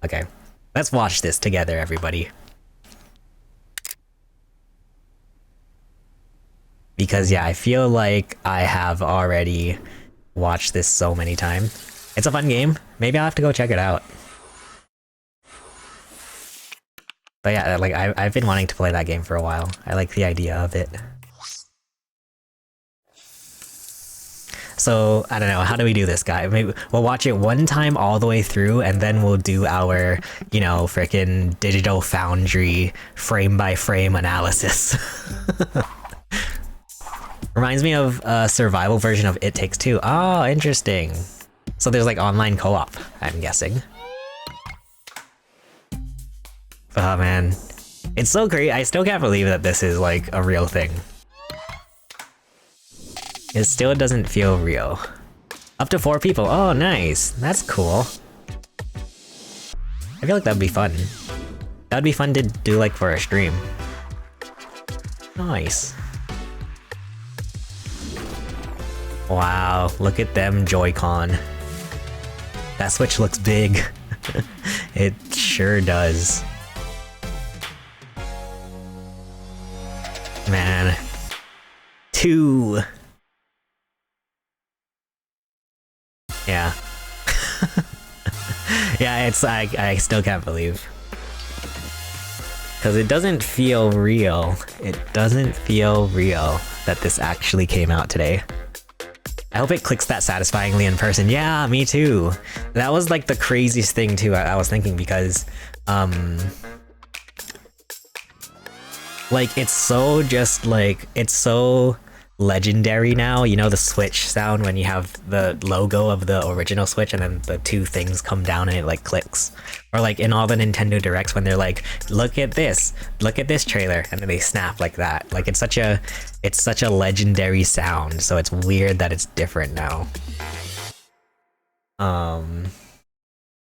Okay, let's watch this together, everybody. Because yeah, I feel like I have already watched this so many times. It's a fun game. Maybe I'll have to go check it out. But yeah, like I've been wanting to play that game for a while. I like the idea of it. So, I don't know, how do we do this, guy? Maybe we'll watch it one time all the way through, and then we'll do our, you know, frickin' Digital Foundry frame-by-frame analysis. Reminds me of a survival version of It Takes Two. Oh, interesting. So there's like online co-op, I'm guessing. Oh man. It's so great, I still can't believe that this is like a real thing. It still doesn't feel real. Up to 4 people. Oh, nice. That's cool. I feel like that'd be fun. That'd be fun to do like for a stream. Nice. Wow, look at them Joy-Con. That Switch looks big. It sure does. Man. 2. Yeah. Yeah, it's I still can't believe. Because it doesn't feel real. It doesn't feel real that this actually came out today. I hope it clicks that satisfyingly in person. Yeah, me too. That was like the craziest thing too, I was thinking, because like it's so just like, it's so legendary now, you know, the Switch sound when you have the logo of the original Switch and then the 2 things come down and it like clicks. Or like in all the Nintendo Directs when they're like, look at this trailer, and then they snap like that. Like it's such a legendary sound, so it's weird that it's different now.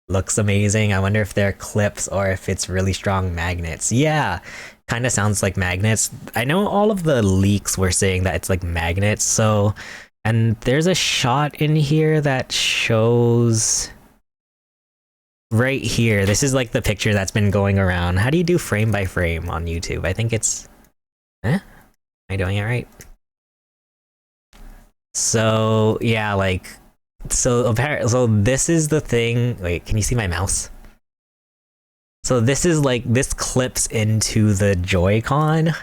Looks amazing. I wonder if they're clips or if it's really strong magnets. Yeah, kind of sounds like magnets. I know all of the leaks were saying that it's like magnets, so... And there's a shot in here that shows... Right here, this is like the picture that's been going around. How do you do frame by frame on YouTube? I think it's... Am I doing it right? So, yeah, like... So this is the thing... Wait, can you see my mouse? So this is like, this clips into the Joy-Con.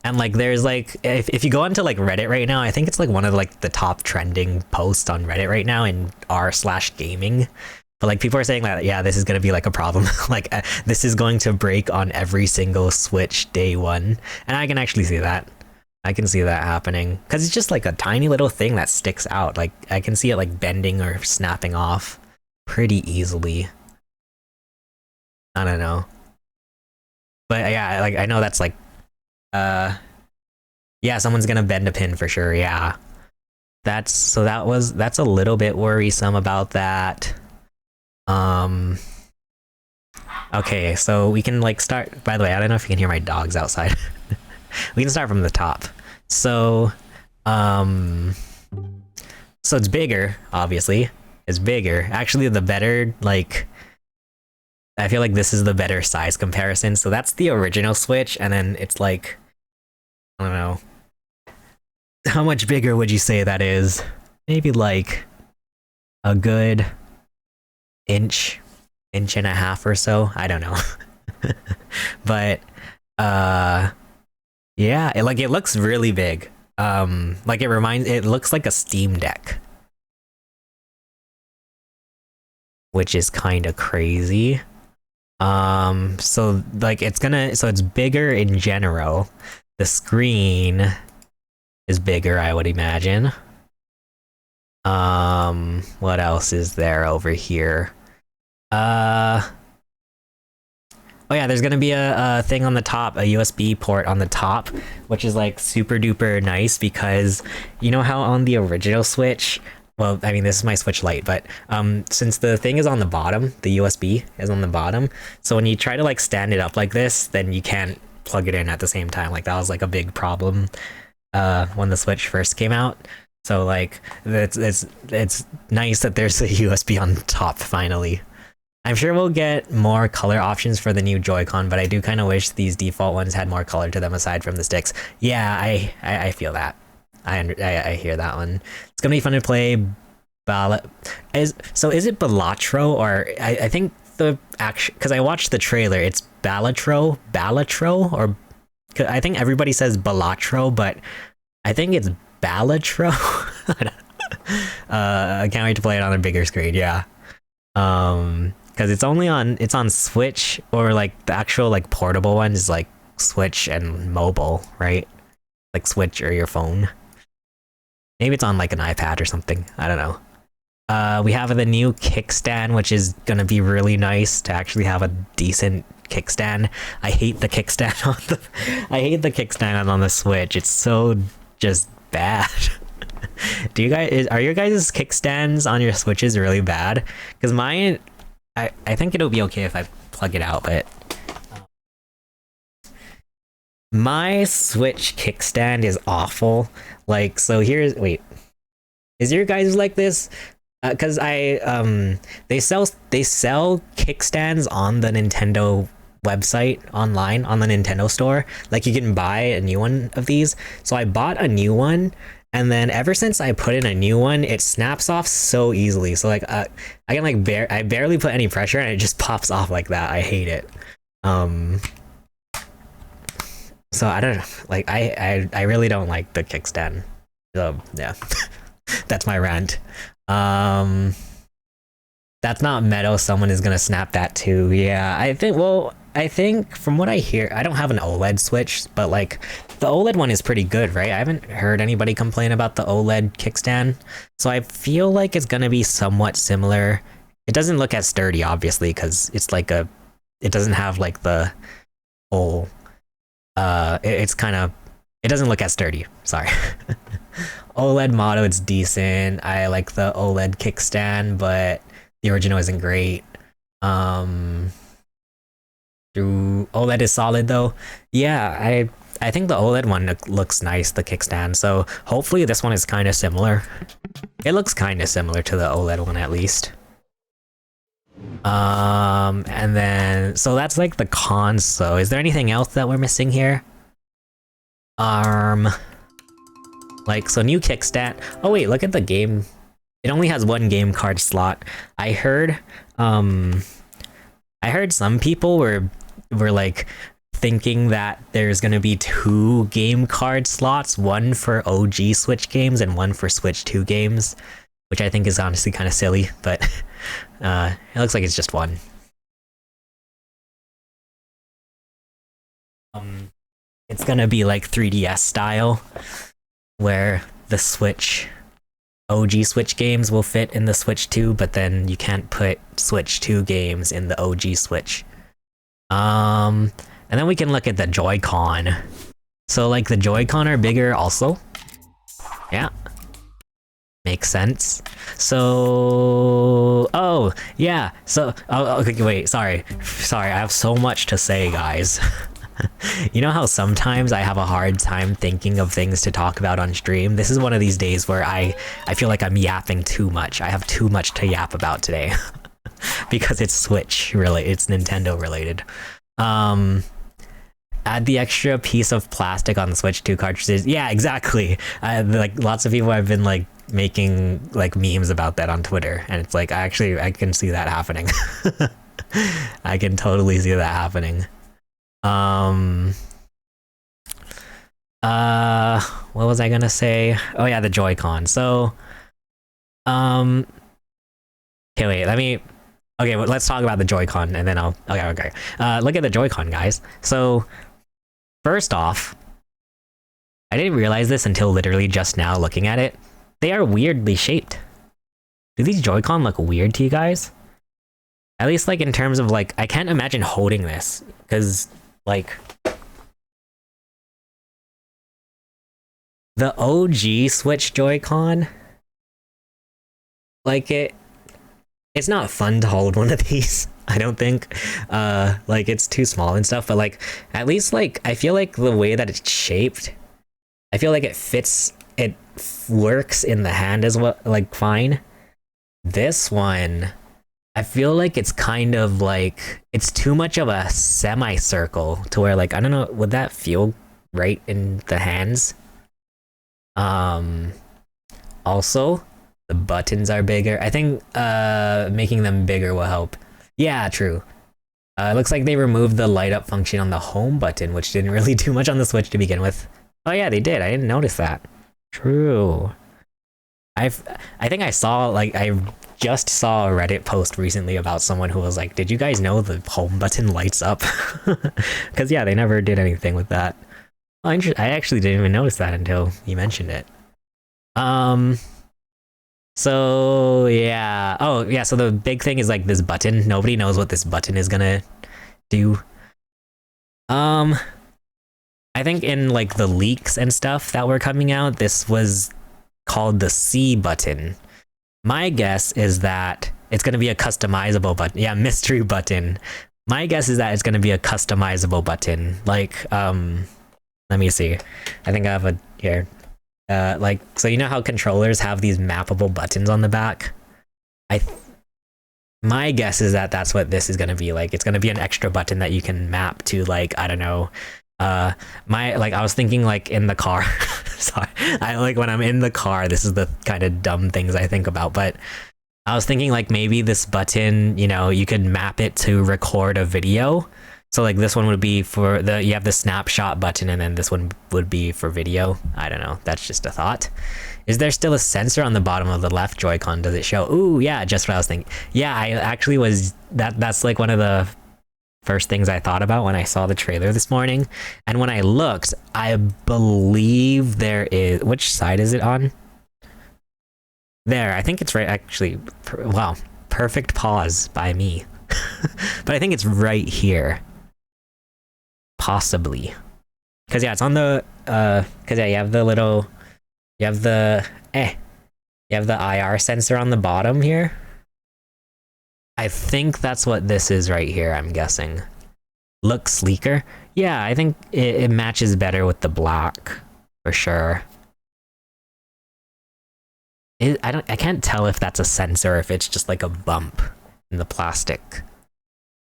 And like there's like, if you go onto like Reddit right now, I think it's like one of like the top trending posts on Reddit right now in r/gaming. But like people are saying that, yeah, this is gonna be like a problem. Like this is going to break on every single Switch day one. And I can actually see that. I can see that happening. Cause it's just like a tiny little thing that sticks out. Like I can see it like bending or snapping off pretty easily. I don't know. But yeah, like I know that's like yeah, someone's gonna bend a pin for sure, yeah. That's a little bit worrisome about that. Okay, so we can like start, by the way, I don't know if you can hear my dogs outside. We can start from the top. So so it's bigger, obviously. It's bigger. Actually, the better, like, I feel like this is the better size comparison. So that's the original Switch, and then it's like, I don't know. How much bigger would you say that is? Maybe like a good inch and a half or so. I don't know. But yeah, it looks really big. Like it looks like a Steam Deck, which is kind of crazy. So like it's bigger in general. The screen is bigger, I would imagine. What else is there over here? Oh yeah, there's gonna be a thing on the top, a USB port on the top, which is like super duper nice, because you know how on the original Switch, well, I mean, this is my Switch Lite, but since the thing is on the bottom, the USB is on the bottom, so when you try to like stand it up like this, then you can't plug it in at the same time. Like that was like a big problem when the Switch first came out. So like it's nice that there's a USB on top finally. I'm sure we'll get more color options for the new Joy-Con, but I do kind of wish these default ones had more color to them aside from the sticks. Yeah, I feel that. I hear that one. It's gonna be fun to play. Is it Balatro, or I think the action, because I watched the trailer, it's Balatro, or I think everybody says Balatro, but I think it's Balatro. I can't wait to play it on a bigger screen. Yeah. Because it's on Switch, or like the actual like portable one is like Switch and mobile, right? Like Switch or your phone. Maybe it's on like an iPad or something. I don't know. We have the new kickstand, which is gonna be really nice to actually have a decent kickstand. I hate the kickstand on the Switch. It's so just bad. Are your guys' kickstands on your Switches really bad? Because mine, I think it'll be okay if I plug it out, but my Switch kickstand is awful. Like, so is your guys like this? Because they sell kickstands on the Nintendo website online on the Nintendo store. Like, you can buy a new one of these. So I bought a new one, and then ever since I put in a new one, it snaps off so easily. So like I can like I barely put any pressure and it just pops off like that. I hate it. So I don't know. Like I really don't like the kickstand. So yeah, that's my rant. That's not metal. Someone is gonna snap that too. Yeah, I think from what I hear, I don't have an OLED Switch, but like the OLED one is pretty good, right? I haven't heard anybody complain about the OLED kickstand, so I feel like it's gonna be somewhat similar. It doesn't look as sturdy, obviously, because it's like it doesn't have like the whole. It doesn't look as sturdy. Sorry. OLED Moto, it's decent. I like the OLED kickstand, but the original isn't great. OLED is solid though. Yeah, I think the OLED one looks nice, the kickstand. So hopefully this one is kind of similar. It looks kind of similar to the OLED one at least. And then so that's like the cons. So is there anything else that we're missing here? Like, so new kickstand. Oh wait, look at the game. It only has one game card slot. I heard some people were like thinking that there's gonna be 2 game card slots, one for OG Switch games and one for Switch 2 games, which I think is honestly kind of silly, but it looks like it's just one. It's gonna be like 3DS style, where the OG Switch games will fit in the Switch 2, but then you can't put Switch 2 games in the OG Switch. And then we can look at the Joy-Con. So like the Joy-Con are bigger also. Yeah. Makes sense. So, oh, yeah. So, okay, wait, sorry. I have so much to say, guys. You know how sometimes I have a hard time thinking of things to talk about on stream? This is one of these days where I feel like I'm yapping too much. I have too much to yap about today. Because it's Switch related, it's Nintendo related. Add the extra piece of plastic on the Switch 2 cartridges. Yeah, exactly. Like lots of people have been like making like memes about that on Twitter, and it's like I can see that happening. I can totally see that happening. What was I gonna say? Oh yeah, the Joy-Con. So, okay, wait, okay, well, let's talk about the Joy-Con and then okay. Look at the Joy-Con, guys. So, first off, I didn't realize this until literally just now looking at it. They are weirdly shaped. Do these Joy-Con look weird to you guys? At least like in terms of like, I can't imagine holding this, because like the OG Switch Joy-Con, like it's not fun to hold one of these. I don't think. Like it's too small and stuff, but like at least like I feel like the way that it's shaped, I feel like it fits, it works in the hand as well, like fine. This one, I feel like it's kind of like it's too much of a semicircle to where like I don't know, would that feel right in the hands? Um Also, the buttons are bigger. I think making them bigger will help. Yeah, true. It looks like they removed the light up function on the home button, which didn't really do much on the Switch to begin with. Oh yeah, they did. I didn't notice that. True. I think I saw like I just saw a Reddit post recently about someone who was like, "Did you guys know the home button lights up?" Because yeah, they never did anything with that. Oh, I actually didn't even notice that until you mentioned it. Um. So yeah. Oh yeah. So the big thing is like this button. Nobody knows what this button is gonna do. Um. I think in like the leaks and stuff that were coming out, this was called the C button. My guess is that it's going to be a customizable button. Yeah, mystery button. My guess is that it's going to be a customizable button. Like, let me see. I think I have a here. Like, so you know how controllers have these mappable buttons on the back? My guess is that that's what this is going to be like. It's going to be an extra button that you can map to, like, I don't know, I was thinking like in the car. Sorry, I like when I'm in the car, this is the kind of dumb things I think about, but I was thinking like maybe this button, you know, you could map it to record a video. So like this one would be for you have the snapshot button, and then this one would be for video. I don't know, that's just a thought. Is there still a sensor on the bottom of the left Joy-Con? Does it show? Ooh, yeah, just what I was thinking. Yeah, I actually was that's like one of the first things I thought about when I saw the trailer this morning. And when I looked, I believe there is... Which side is it on? There, I think it's right, actually. Wow, perfect pause by me. But I think it's right here. Possibly. Because yeah, it's on the... Because yeah, you have the little... You have the... You have the IR sensor on the bottom here. I think that's what this is right here, I'm guessing. Looks sleeker. Yeah, I think it matches better with the black, for sure. I can't tell if that's a sensor or if it's just like a bump in the plastic.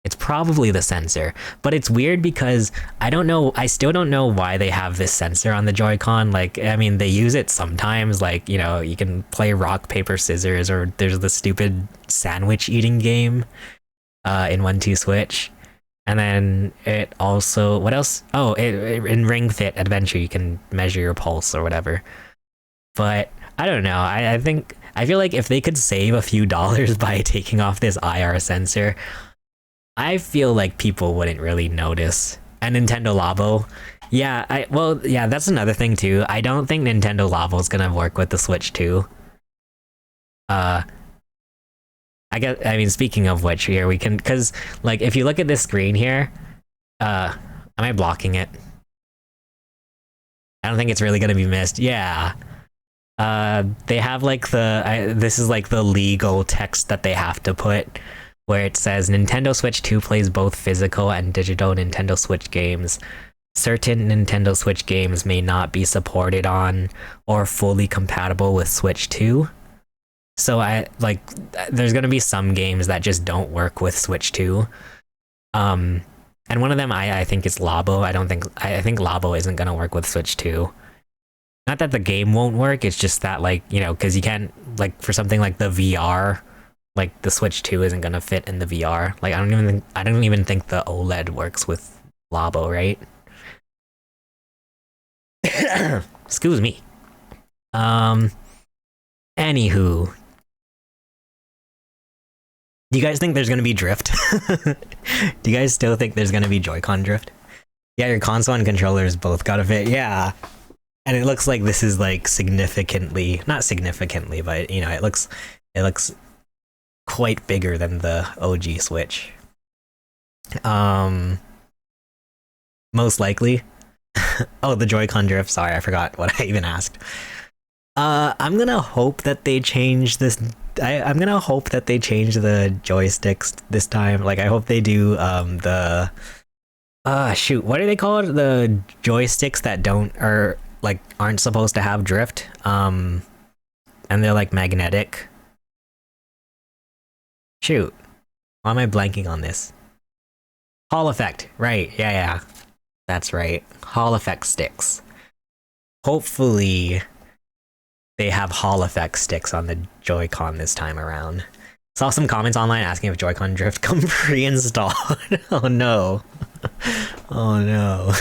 It's probably the sensor, but it's weird because I still don't know why they have this sensor on the Joy-Con. Like, I mean, they use it sometimes, like, you know, you can play rock, paper, scissors, or there's the stupid sandwich eating game in 1-2 Switch. And then it also, what else? Oh, in Ring Fit Adventure, you can measure your pulse or whatever. But I don't know. I feel like if they could save a few dollars by taking off this IR sensor, I feel like people wouldn't really notice. And Nintendo Labo, yeah, that's another thing too. I don't think Nintendo Labo is gonna work with the Switch 2. I mean, speaking of which, here we can, because like if you look at this screen here, am I blocking it? I don't think it's really gonna be missed. Yeah. They have like this is like the legal text that they have to put, where it says Nintendo Switch 2 plays both physical and digital Nintendo Switch games. Certain Nintendo Switch games may not be supported on or fully compatible with Switch 2. So there's gonna be some games that just don't work with Switch 2. And one of them I think is Labo. I think Labo isn't gonna work with Switch 2. Not that the game won't work, it's just that, like, you know, because you can't, like, for something like the VR, like the Switch 2 isn't gonna fit in the VR. Like I don't even think the OLED works with Labo, right? Excuse me. Anywho, do you guys think there's gonna be drift? Do you guys still think there's gonna be Joy-Con drift? Yeah, your console and controllers both gotta fit. Yeah, and it looks like this is like not significantly, but you know, it looks quite bigger than the OG Switch. Most likely. Oh, the Joy-Con drift. Sorry, I forgot what I even asked. I'm gonna hope that they change this. I'm gonna hope that they change the joysticks this time. Like, I hope they do the shoot, what are they called? The joysticks that aren't supposed to have drift. And they're like magnetic. Shoot, Why am I blanking on this? Hall effect, right? Yeah, that's right. Hall effect sticks. Hopefully, they have Hall effect sticks on the Joy-Con this time around. Saw some comments online asking if Joy-Con drift come pre-installed. Oh no. Oh no.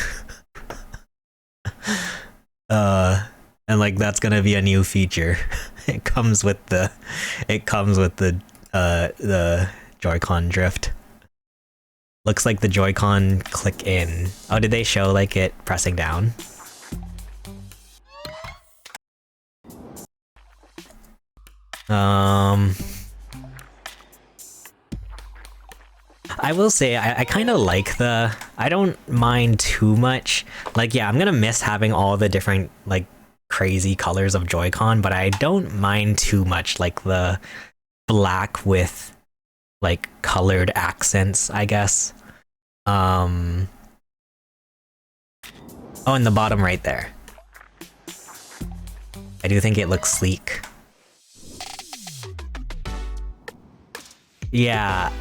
And like that's gonna be a new feature. It comes with the Joy-Con drift. Looks like the Joy-Con click in. Oh, did they show like it pressing down? I will say I kind of like I don't mind too much. Like, yeah, I'm gonna miss having all the different like crazy colors of Joy-Con, but I don't mind too much like the black with like colored accents, I guess. Oh, in the bottom right there. I do think it looks sleek. Yeah.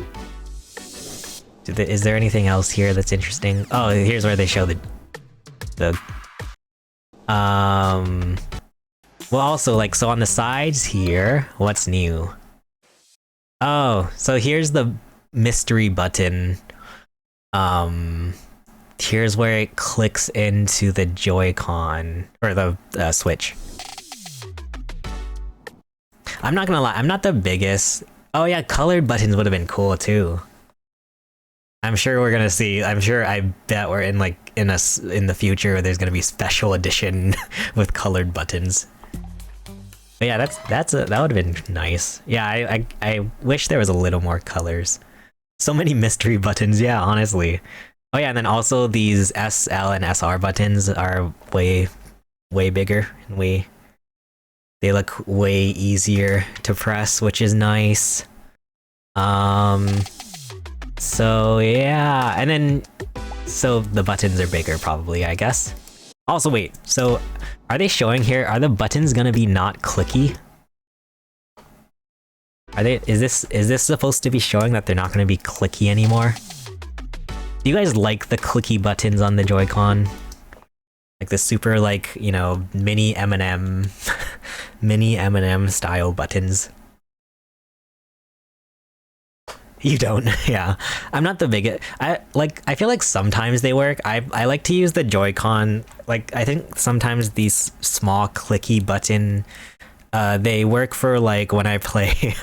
Is there anything else here that's interesting? Oh, here's where they show well, also, like, so on the sides here, what's new? Oh, so here's the mystery button. Here's where it clicks into the Joy-Con, or the Switch. I'm not gonna lie, I'm not the biggest... Oh yeah, colored buttons would have been cool too. I'm sure we're gonna see. I bet we're in like in the future where there's gonna be special edition with colored buttons. But yeah, that would have been nice. Yeah, I wish there was a little more colors. So many mystery buttons. Yeah, honestly. Oh yeah, and then also these S, L, and SR buttons are way bigger and they look way easier to press, which is nice. So yeah, and then so the buttons are bigger probably, I guess. Also wait, so are they showing here, are the buttons gonna be not clicky? Are they, is this supposed to be showing that they're not gonna be clicky anymore? Do you guys like the clicky buttons on the Joy-Con? Like the super like, you know, mini M&M mini M&M style buttons. You don't, yeah. I'm not the biggest. I feel like sometimes they work. I like to use the Joy-Con. Like I think sometimes these small clicky button, they work for like when I play.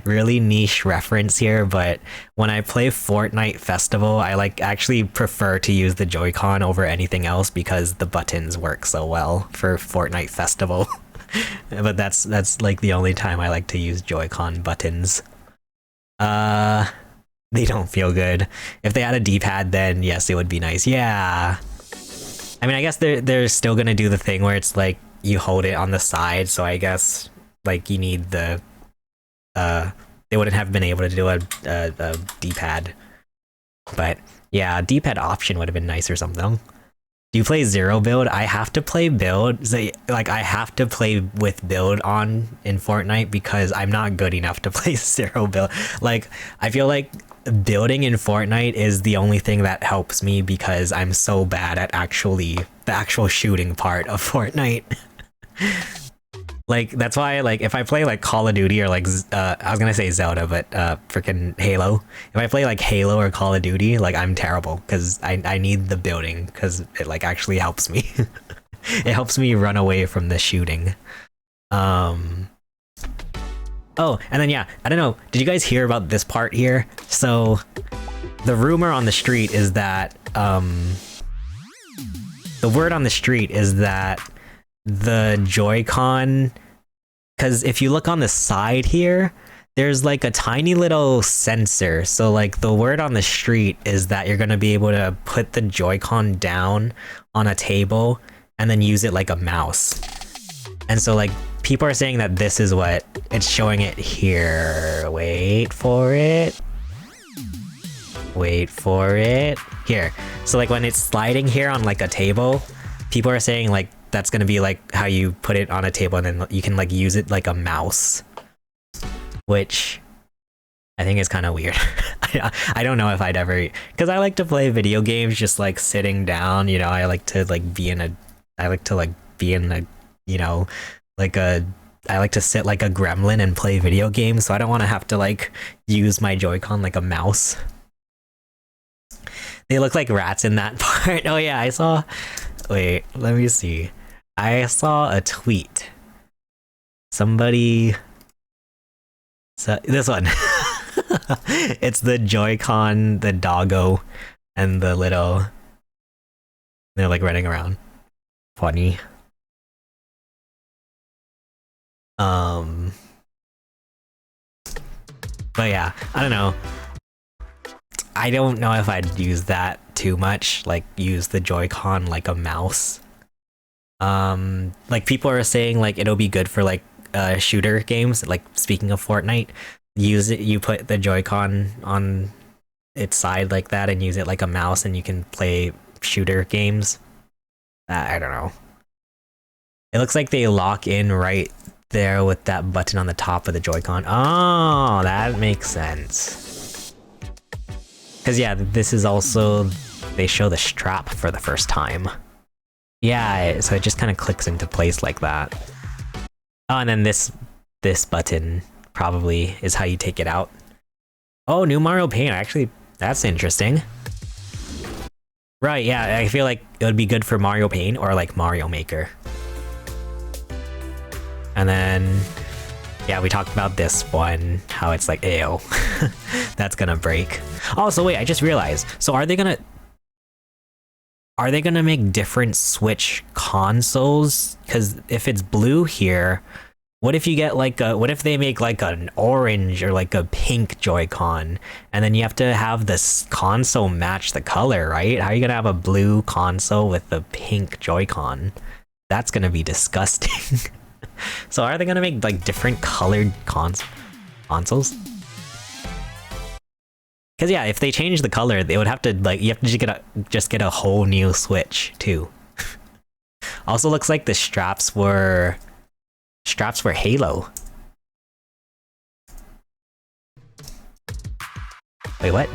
Really niche reference here, but when I play Fortnite Festival, I like actually prefer to use the Joy-Con over anything else because the buttons work so well for Fortnite Festival. But that's like the only time I like to use Joy-Con buttons. They don't feel good. If they had a D-pad, then yes, it would be nice. Yeah. I mean, I guess they're still gonna do the thing where it's like you hold it on the side, so I guess like you need the they wouldn't have been able to do a D-pad. But yeah, a D-pad option would have been nice or something. Do you play zero build? I have to play build. So, like, I have to play with build on in Fortnite because I'm not good enough to play zero build. Like, I feel like building in Fortnite is the only thing that helps me because I'm so bad at the actual shooting part of Fortnite. Like, that's why, like, if I play, like, Call of Duty or, like, I was gonna say Zelda, but, freaking Halo. If I play, like, Halo or Call of Duty, like, I'm terrible, because I need the building, because it, like, actually helps me. It helps me run away from the shooting. Oh, and then, yeah, I don't know, did you guys hear about this part here? So, the rumor on the street is that, the word on the street is that the Joy-Con, because if you look on the side here, there's like a tiny little sensor. So like the word on the street is that you're going to be able to put the Joy-Con down on a table and then use it like a mouse. And so like people are saying that this is what it's showing it here. Wait for it. Wait for it. Here. So like when it's sliding here on like a table, people are saying like that's gonna be like how you put it on a table and then you can like use it like a mouse. Which I think it's kind of weird. I don't know if I'd ever, because I like to play video games just like sitting down. You know, I like to like be in a, I like to like be in a, you know, like a, I like to sit like a gremlin and play video games. So I don't want to have to like use my Joy-Con like a mouse. They look like rats in that part. Oh yeah, I saw. Wait, let me see. I saw a tweet. Somebody. So this one. It's the Joy-Con, the doggo, and the little. They're like running around. Funny. But yeah, I don't know. I don't know if I'd use that too much, like use the Joy-Con like a mouse. Like people are saying like it'll be good for like shooter games, like speaking of Fortnite, use it, you put the Joy-Con on its side like that and use it like a mouse and you can play shooter games. I don't know. It looks like they lock in right there with that button on the top of the Joy-Con. Oh, that makes sense. Because yeah, this is also, they show the strap for the first time. Yeah, so it just kind of clicks into place like that. Oh, and then this button probably is how you take it out. Oh, new Mario Paint, actually, that's interesting. Right, yeah, I feel like it would be good for Mario Paint or like Mario Maker. And then, yeah, we talked about this one, how it's like, ew, that's gonna break. Oh, so wait, I just realized. So are they gonna make different Switch consoles? Because if it's blue here, what if you get like a, what if they make like an orange or like a pink Joy-Con, and then you have to have this console match the color, right? How are you gonna have a blue console with a pink Joy-Con? That's gonna be disgusting. So are they gonna make like different colored consoles? Because yeah, if they change the color, they would have to like, you have to just get a whole new Switch too. Also looks like the straps were Halo. Wait, what?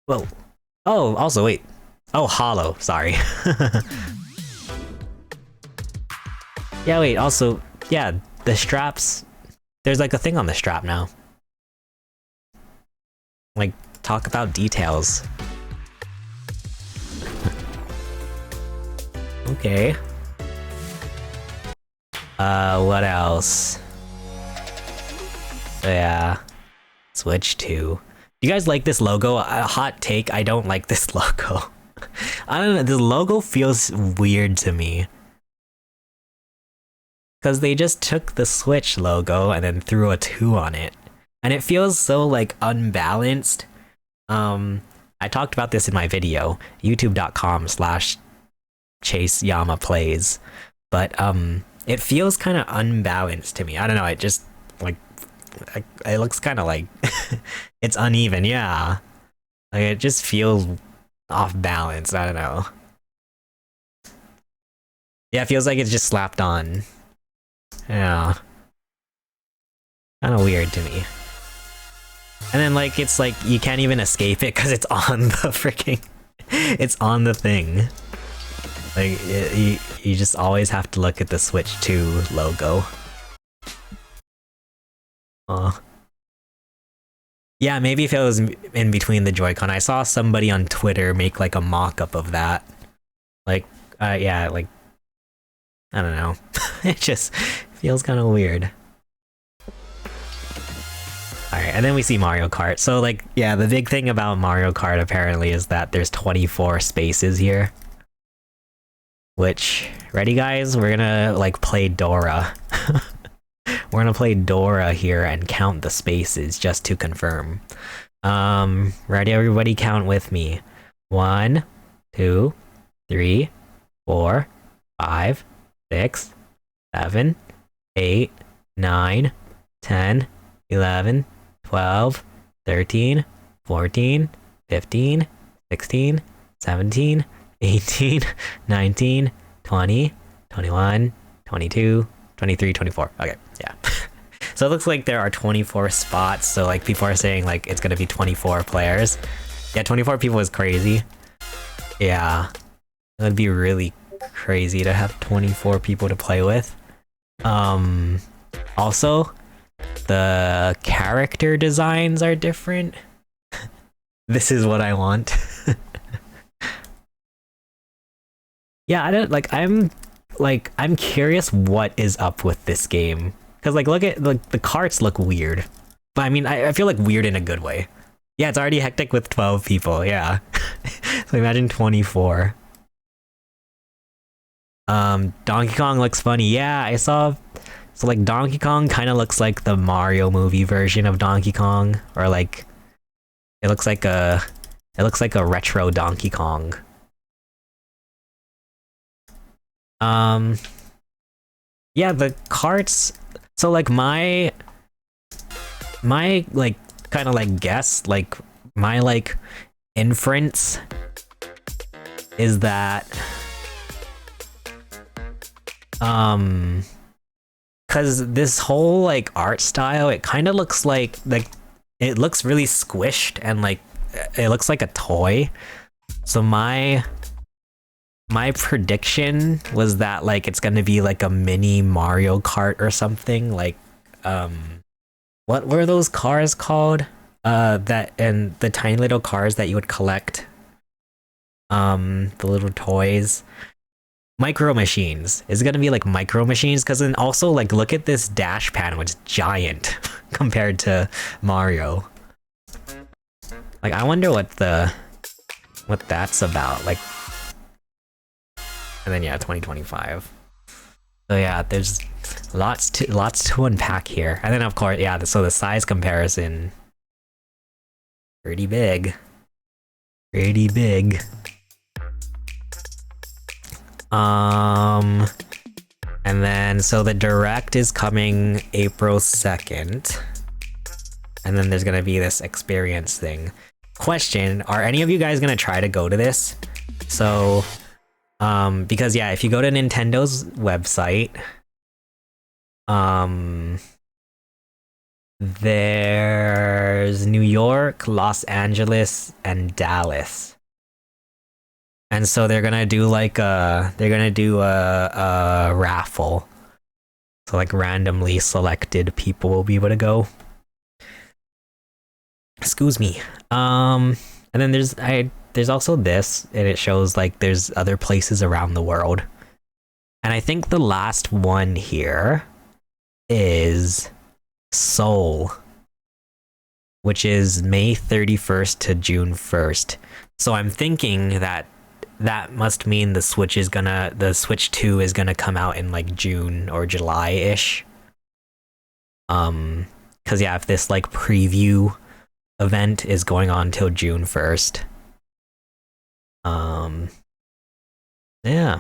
Whoa. Oh, also wait. Oh, hollow, sorry. Yeah, wait, also, yeah, the straps, there's like a thing on the strap now. Like, talk about details. Okay. What else? Yeah. Switch 2. You guys like this logo? A hot take, I don't like this logo. I don't know, the logo feels weird to me. Because they just took the Switch logo and then threw a 2 on it. And it feels so like unbalanced. I talked about this in my video, youtube.com/ChaseYamaPlays. But it feels kind of unbalanced to me. I don't know, it just like, it looks kind of like, it's uneven, yeah. Like it just feels off balance, I don't know. Yeah, it feels like it's just slapped on. Yeah. Kind of weird to me. And then like, it's like, you can't even escape it because it's on the freaking, it's on the thing. Like, you just always have to look at the Switch 2 logo. Yeah, maybe if it was in between the Joy-Con. I saw somebody on Twitter make like a mock-up of that. Like, yeah, like, I don't know. It just feels kind of weird. Alright, and then we see Mario Kart. So like, yeah, the big thing about Mario Kart apparently is that there's 24 spaces here. Which, ready guys? We're gonna like play Dora. We're gonna play Dora here and count the spaces just to confirm. Ready everybody, count with me. 1, 2, 3, 4, 5, 6, 7, 8, 9, 10, 11, 12, 13, 14, 15, 16, 17, 18, 19, 20, 21, 22, 23, 24. Okay, yeah. So it looks like there are 24 spots. So like people are saying like it's gonna be 24 players. Yeah, 24 people is crazy. Yeah, it would be really crazy to have 24 people to play with. Also, the character designs are different. This is what I want. Yeah, I don't like. I'm curious what is up with this game, because like look at like the carts look weird, but I mean I feel like weird in a good way. Yeah, it's already hectic with 12 people. Yeah, so imagine 24. Donkey Kong looks funny. Yeah, I saw. So like Donkey Kong kind of looks like the Mario movie version of Donkey Kong, or like it looks like a retro Donkey Kong. Yeah, the carts. So like my like kind of like guess, like my like inference is that because this whole like art style, it kind of looks like it looks really squished and like it looks like a toy. So my prediction was that like it's gonna be like a mini Mario Kart or something. Like what were those cars called? That and the tiny little cars that you would collect. The little toys. Micro Machines. Is it gonna be like Micro Machines? Because then also like look at this dash panel, it's giant compared to Mario. Like I wonder what that's about. Like, and then yeah, 2025. So yeah, there's lots to unpack here. And then of course, yeah, so the size comparison, pretty big. Pretty big. And then so the direct is coming April 2nd. And then there's gonna be this experience thing. Question, are any of you guys gonna try to go to this? So because yeah, if you go to Nintendo's website, there's New York, Los Angeles, and Dallas. And so they're gonna do like a raffle. So like randomly selected people will be able to go. Excuse me. And then there's also this, and it shows like there's other places around the world. And I think the last one here is Seoul, which is May 31st to June 1st. So I'm thinking that must mean the Switch 2 is gonna come out in like June or July-ish. Cause yeah, if this like preview event is going on till June 1st. Yeah.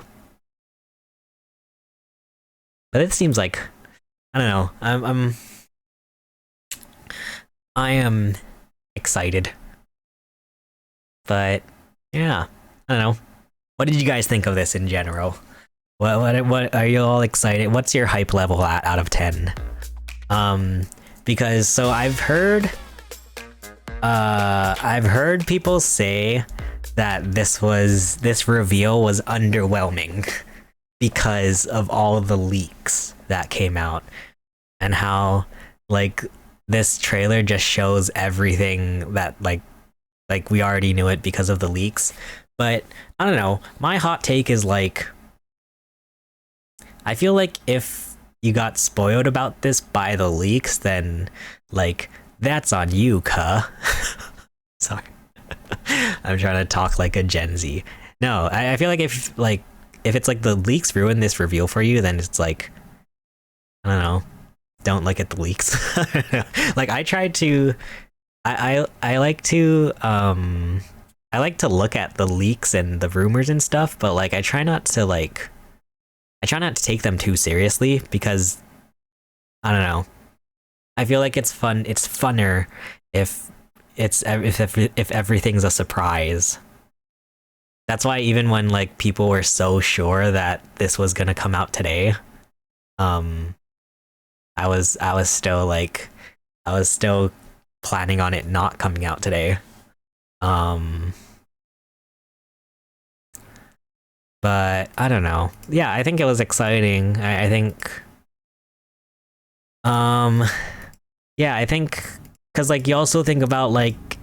But it seems like, I don't know, I am excited. But yeah, I don't know. What did you guys think of this in general? What are you all excited? What's your hype level out of 10? Because so I've heard people say that this reveal was underwhelming because of all the leaks that came out, and how like this trailer just shows everything that like we already knew it because of the leaks. But I don't know, my hot take is like, I feel like if you got spoiled about this by the leaks, then like that's on you, cuh. Sorry. I'm trying to talk like a Gen Z. No, I feel like if it's like the leaks ruin this reveal for you, then it's like, I don't know, don't look at the leaks. Like I try to, I like to look at the leaks and the rumors and stuff, but like I try not to take them too seriously, because I don't know, I feel like it's funner if everything's a surprise. That's why even when like people were so sure that this was gonna come out today, Um, I was still like, I was still planning on it not coming out today. Um, but I don't know. Yeah, I think it was exciting. I think, um, yeah, I think, because like you also think about like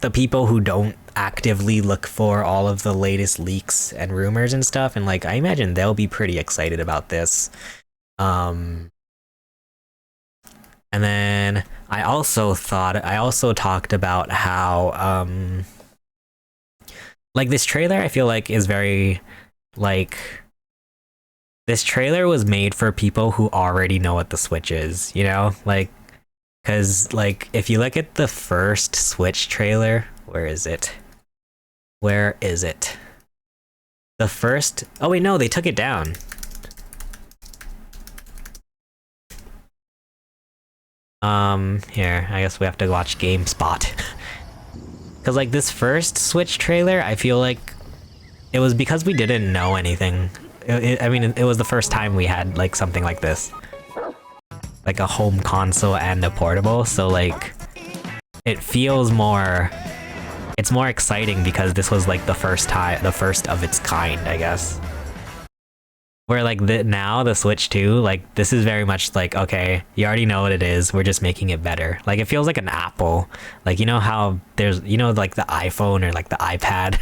the people who don't actively look for all of the latest leaks and rumors and stuff, and like I imagine they'll be pretty excited about this. Um, and then I also talked about how like this trailer I feel like is very like this trailer was made for people who already know what the Switch is, you know? Like cuz like if you look at the first Switch trailer, where is it? Where is it? The first, oh wait, no, they took it down. Here, I guess we have to watch GameSpot. Cause like this first Switch trailer, I feel like it was because we didn't know anything. I mean, it was the first time we had like something like this. Like a home console and a portable, so like it feels more, it's more exciting because this was like the first of its kind, I guess. Where like now the Switch 2, like this is very much like, okay, you already know what it is, we're just making it better. Like it feels like an Apple. Like you know how there's, you know, like the iPhone or like the iPad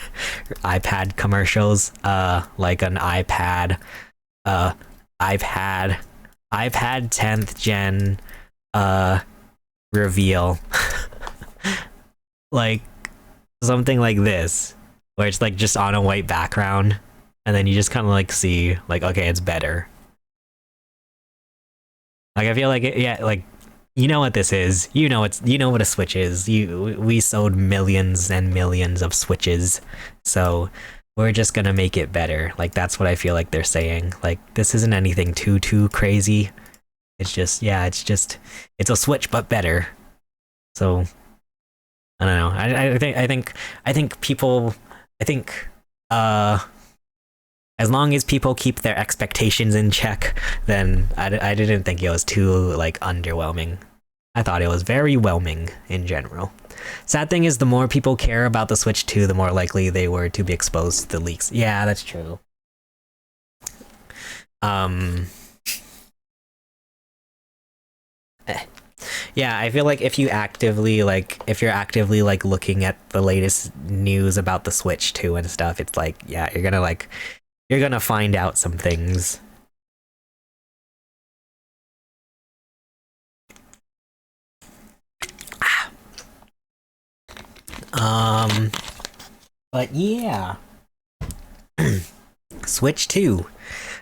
iPad commercials, like an iPad 10th gen reveal. Like something like this, where it's like just on a white background. And then you just kind of like see, like, okay, it's better. Like I feel like yeah, like you know what this is. You know what a Switch is. We sold millions and millions of Switches, so we're just gonna make it better. Like that's what I feel like they're saying. Like this isn't anything too crazy. It's just, yeah, it's a Switch but better. So I don't know. I think people. As long as people keep their expectations in check, then I didn't think it was too like underwhelming. I thought it was very whelming in general. Sad thing is, the more people care about the Switch 2, the more likely they were to be exposed to the leaks. Yeah, that's true. Yeah, I feel like if you're actively like looking at the latest news about the Switch 2 and stuff, it's like, yeah, you're gonna find out some things. But yeah. Switch 2.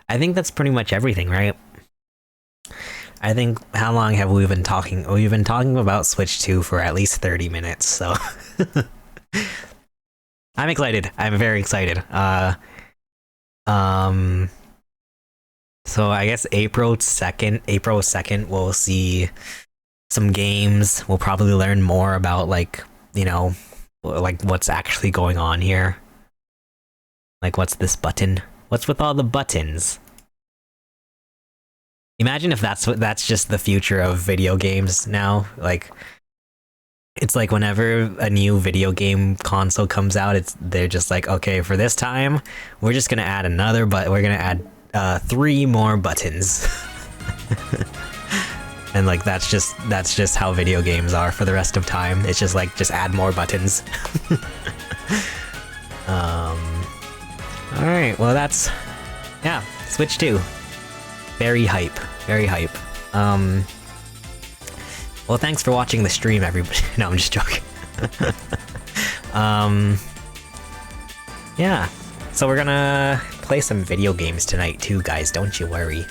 I think that's pretty much everything, right? I think, how long have we been talking? We've been talking about Switch 2 for at least 30 minutes, so I'm excited. I'm very excited. So I guess April 2nd, we'll see some games. We'll probably learn more about like, you know, like what's actually going on here. Like what's this button? What's with all the buttons? Imagine if that's just the future of video games now. Like it's like whenever a new video game console comes out, they're just like, okay, for this time, we're just gonna add another, but we're gonna add 3 more buttons. And like that's just how video games are for the rest of time. It's just like, just add more buttons. All right, well that's, yeah, Switch 2. Very hype, very hype. Well, thanks for watching the stream, everybody. No, I'm just joking. Yeah. So we're gonna play some video games tonight too, guys. Don't you worry.